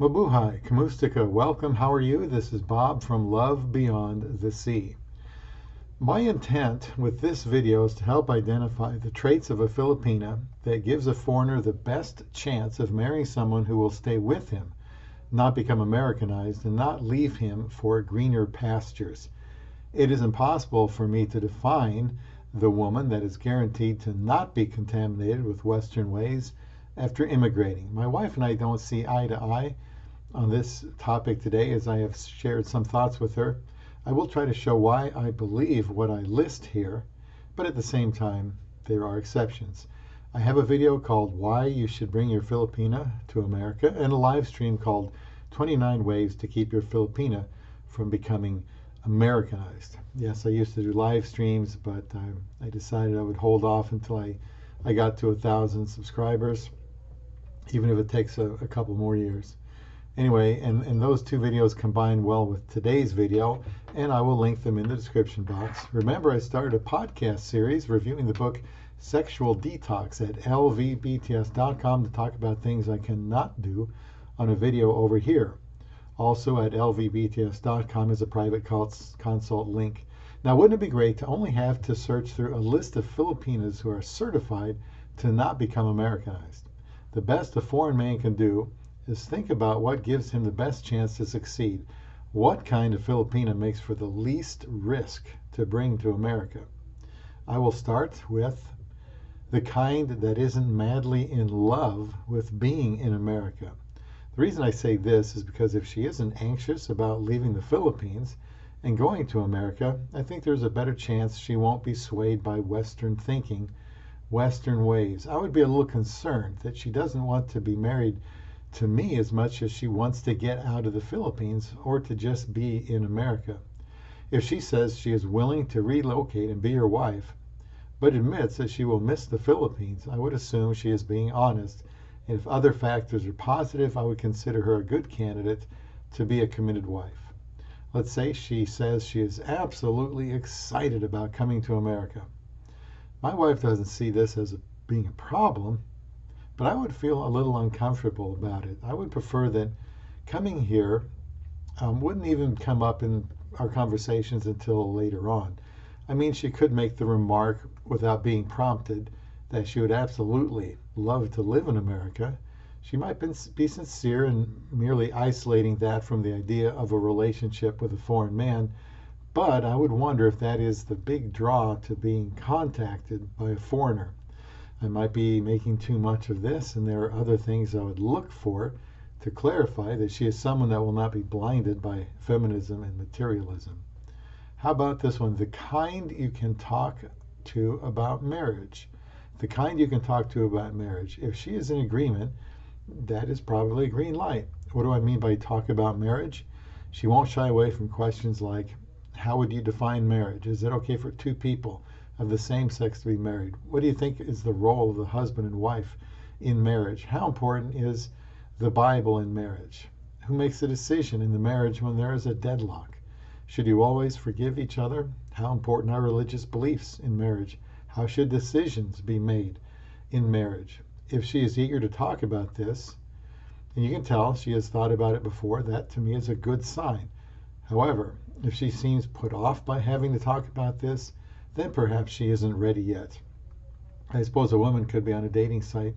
Mabuhay, Kamustika, welcome. How are you? This is Bob from Love Beyond the Sea. My intent with this video is to help identify the traits of a Filipina that gives a foreigner the best chance of marrying someone who will stay with him, not become Americanized, and not leave him for greener pastures. It is impossible for me to define the woman that is guaranteed to not be contaminated with Western ways after immigrating. My wife and I don't see eye to eye on this topic today, as I have shared some thoughts with her. I will try to show why I believe what I list here, but at the same time, there are exceptions. I have a video called Why You Should Bring Your Filipina to America, and a live stream called 29 Ways to Keep Your Filipina from Becoming Americanized. Yes, I used to do live streams, but I decided I would hold off until I got to 1,000 subscribers, even if it takes a couple more years. Anyway, and those two videos combine well with today's video, and I will link them in the description box. Remember, I started a podcast series reviewing the book Sexual Detox at lvbts.com to talk about things I cannot do on a video over here. Also at lvbts.com is a private consult link. Now, wouldn't it be great to only have to search through a list of Filipinas who are certified to not become Americanized? The best a foreign man can do is think about what gives him the best chance to succeed. What kind of Filipina makes for the least risk to bring to America? I will start with the kind that isn't madly in love with being in America. The reason I say this is because if she isn't anxious about leaving the Philippines and going to America, I think there's a better chance she won't be swayed by Western thinking, Western ways. I would be a little concerned that she doesn't want to be married to me as much as she wants to get out of the Philippines or to just be in America. If she says she is willing to relocate and be your wife, but admits that she will miss the Philippines, I would assume she is being honest. And if other factors are positive, I would consider her a good candidate to be a committed wife. Let's say she says she is absolutely excited about coming to America. My wife doesn't see this as being a problem, but I would feel a little uncomfortable about it. I would prefer that coming here wouldn't even come up in our conversations until later on. I mean, she could make the remark without being prompted that she would absolutely love to live in America. She might be sincere in merely isolating that from the idea of a relationship with a foreign man, but I would wonder if that is the big draw to being contacted by a foreigner. I might be making too much of this, and there are other things I would look for to clarify that she is someone that will not be blinded by feminism and materialism. How about this one? The kind you can talk to about marriage. The kind you can talk to about marriage. If she is in agreement, that is probably a green light. What do I mean by talk about marriage? She won't shy away from questions like, how would you define marriage? Is it okay for two people of the same sex to be married? What do you think is the role of the husband and wife in marriage? How important is the Bible in marriage? Who makes a decision in the marriage when there is a deadlock? Should you always forgive each other? How important are religious beliefs in marriage? How should decisions be made in marriage? If she is eager to talk about this, and you can tell she has thought about it before, that to me is a good sign. However, if she seems put off by having to talk about this, then perhaps she isn't ready yet. I suppose a woman could be on a dating site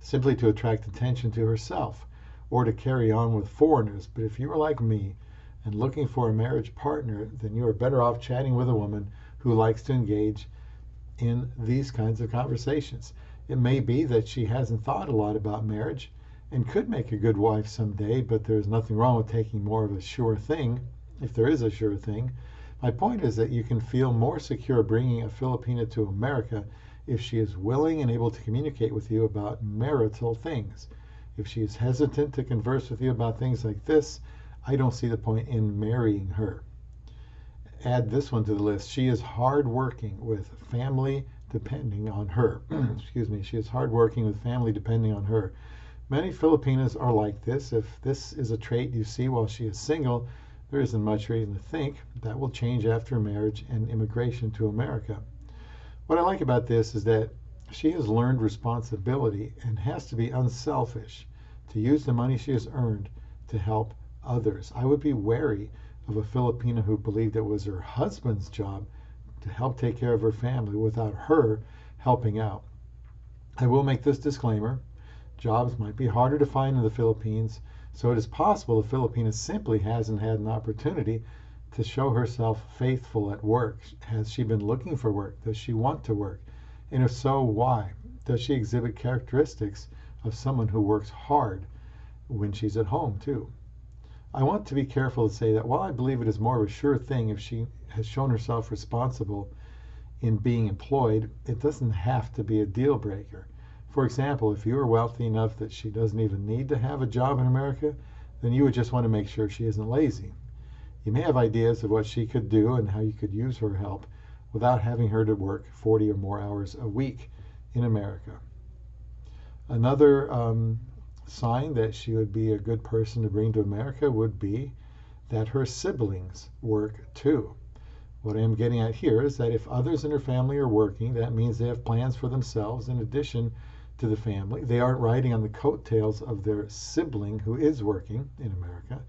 simply to attract attention to herself or to carry on with foreigners. But if you are like me and looking for a marriage partner, then you are better off chatting with a woman who likes to engage in these kinds of conversations. It may be that she hasn't thought a lot about marriage and could make a good wife someday, but there's nothing wrong with taking more of a sure thing, if there is a sure thing. My point is that you can feel more secure bringing a Filipina to America if she is willing and able to communicate with you about marital things. If she is hesitant to converse with you about things like this, I don't see the point in marrying her. Add this one to the list. She is hardworking with family depending on her. She is hardworking with family depending on her. Many Filipinas are like this. If this is a trait you see while she is single, there isn't much reason to think that will change after marriage and immigration to America. What I like about this is that she has learned responsibility and has to be unselfish to use the money she has earned to help others. I would be wary of a Filipina who believed it was her husband's job to help take care of her family without her helping out. I will make this disclaimer. Jobs might be harder to find in the Philippines, so it is possible the Filipina simply hasn't had an opportunity to show herself faithful at work. Has she been looking for work? Does she want to work? And if so, why? Does she exhibit characteristics of someone who works hard when she's at home too? I want to be careful to say that while I believe it is more of a sure thing if she has shown herself responsible in being employed, it doesn't have to be a deal breaker. For example, if you are wealthy enough that she doesn't even need to have a job in America, then you would just want to make sure she isn't lazy. You may have ideas of what she could do and how you could use her help without having her to work 40 or more hours a week in America. Another sign that she would be a good person to bring to America would be that her siblings work too. What I am getting at here is that if others in her family are working, that means they have plans for themselves in addition to the family. They aren't riding on the coattails of their sibling who is working in America.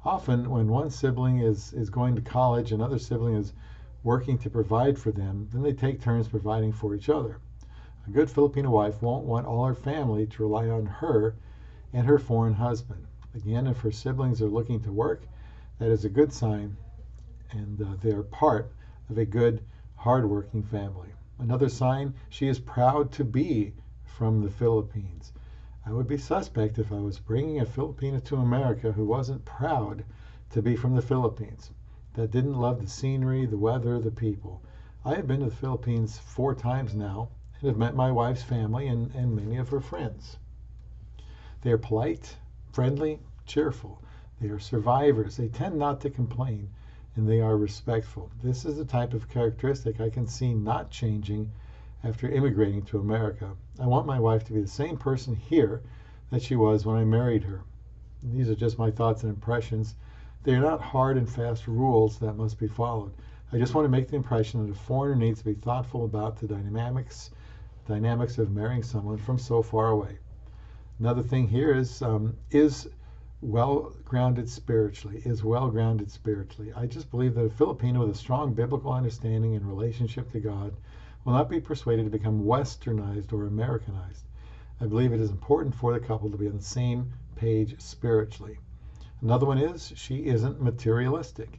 Often when one sibling is going to college, another sibling is working to provide for them, then they take turns providing for each other. A good Filipino wife won't want all her family to rely on her and her foreign husband. Again, if her siblings are looking to work, that is a good sign, and they're part of a good, hardworking family. Another sign, she is proud to be from the Philippines. I would be suspect if I was bringing a Filipina to America who wasn't proud to be from the Philippines, that didn't love the scenery, the weather, the people. I have been to the Philippines 4 times now and have met my wife's family and many of her friends. They are polite, friendly, cheerful. They are survivors. They tend not to complain, and they are respectful. This is the type of characteristic I can see not changing after immigrating to America. I want my wife to be the same person here that she was when I married her. These are just my thoughts and impressions. They are not hard and fast rules that must be followed. I just want to make the impression that a foreigner needs to be thoughtful about the dynamics of marrying someone from so far away. Another thing here is well-grounded spiritually. I just believe that a Filipino with a strong biblical understanding and relationship to God will not be persuaded to become westernized or Americanized. I believe it is important for the couple to be on the same page spiritually. Another one is she isn't materialistic.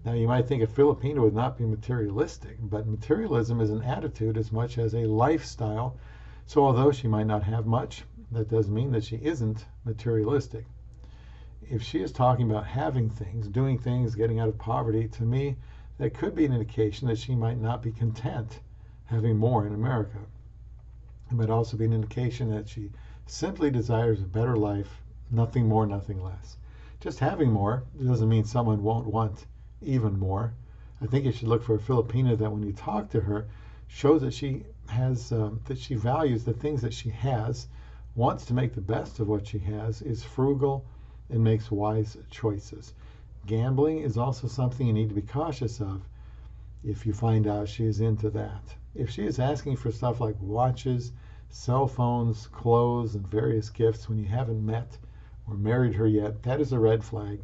Now you might think a Filipino would not be materialistic, but materialism is an attitude as much as a lifestyle. So although she might not have much, that doesn't mean that she isn't materialistic. If she is talking about having things, doing things, getting out of poverty, to me, that could be an indication that she might not be content having more in America. It might also be an indication that she simply desires a better life, nothing more, nothing less. Just having more doesn't mean someone won't want even more. I think you should look for a Filipina that when you talk to her, shows that she has, that she values the things that she has, wants to make the best of what she has, is frugal, and makes wise choices. Gambling is also something you need to be cautious of if you find out she is into that. If she is asking for stuff like watches, cell phones, clothes, and various gifts when you haven't met or married her yet, that is a red flag.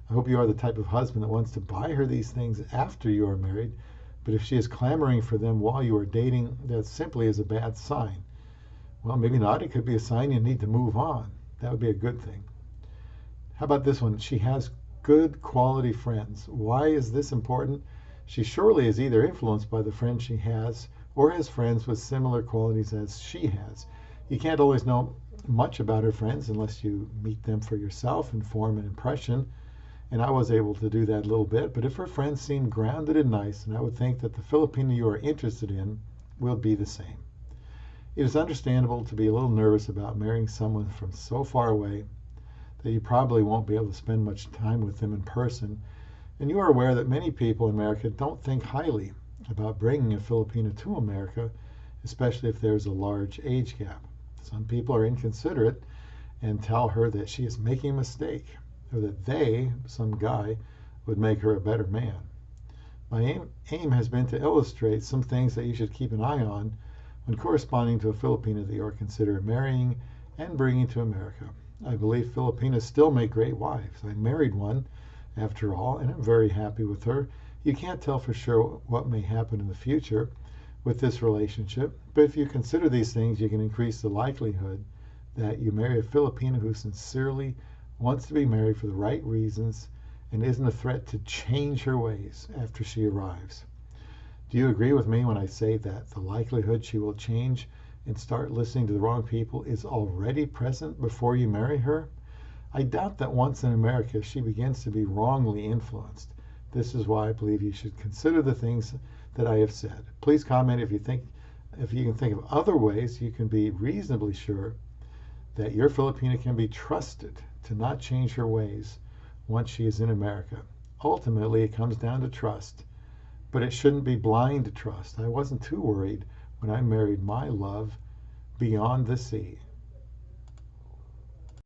I hope you are the type of husband that wants to buy her these things after you are married, but if she is clamoring for them while you are dating, that simply is a bad sign. Well, maybe not. It could be a sign you need to move on. That would be a good thing. How about this one? She has good quality friends. Why is this important? She surely is either influenced by the friends she has or has friends with similar qualities as she has. You can't always know much about her friends unless you meet them for yourself and form an impression. And I was able to do that a little bit. But if her friends seem grounded and nice, and I would think that the Filipino you are interested in will be the same. It is understandable to be a little nervous about marrying someone from so far away that you probably won't be able to spend much time with them in person. And you are aware that many people in America don't think highly about bringing a Filipino to America, especially if there's a large age gap. Some people are inconsiderate and tell her that she is making a mistake, or that they, some guy, would make her a better man. My aim has been to illustrate some things that you should keep an eye on when corresponding to a Filipina that you are considering marrying and bringing to America. I believe Filipinas still make great wives. I married one, after all, and I'm very happy with her. You can't tell for sure what may happen in the future with this relationship, but if you consider these things, you can increase the likelihood that you marry a Filipina who sincerely wants to be married for the right reasons and isn't a threat to change her ways after she arrives. Do you agree with me when I say that the likelihood she will change and start listening to the wrong people is already present before you marry her? I doubt that once in America she begins to be wrongly influenced. This is why I believe you should consider the things that I have said. Please comment if you can think of other ways you can be reasonably sure that your Filipina can be trusted to not change her ways once she is in America. Ultimately, it comes down to trust, but it shouldn't be blind trust. I wasn't too worried when I married my love beyond the sea.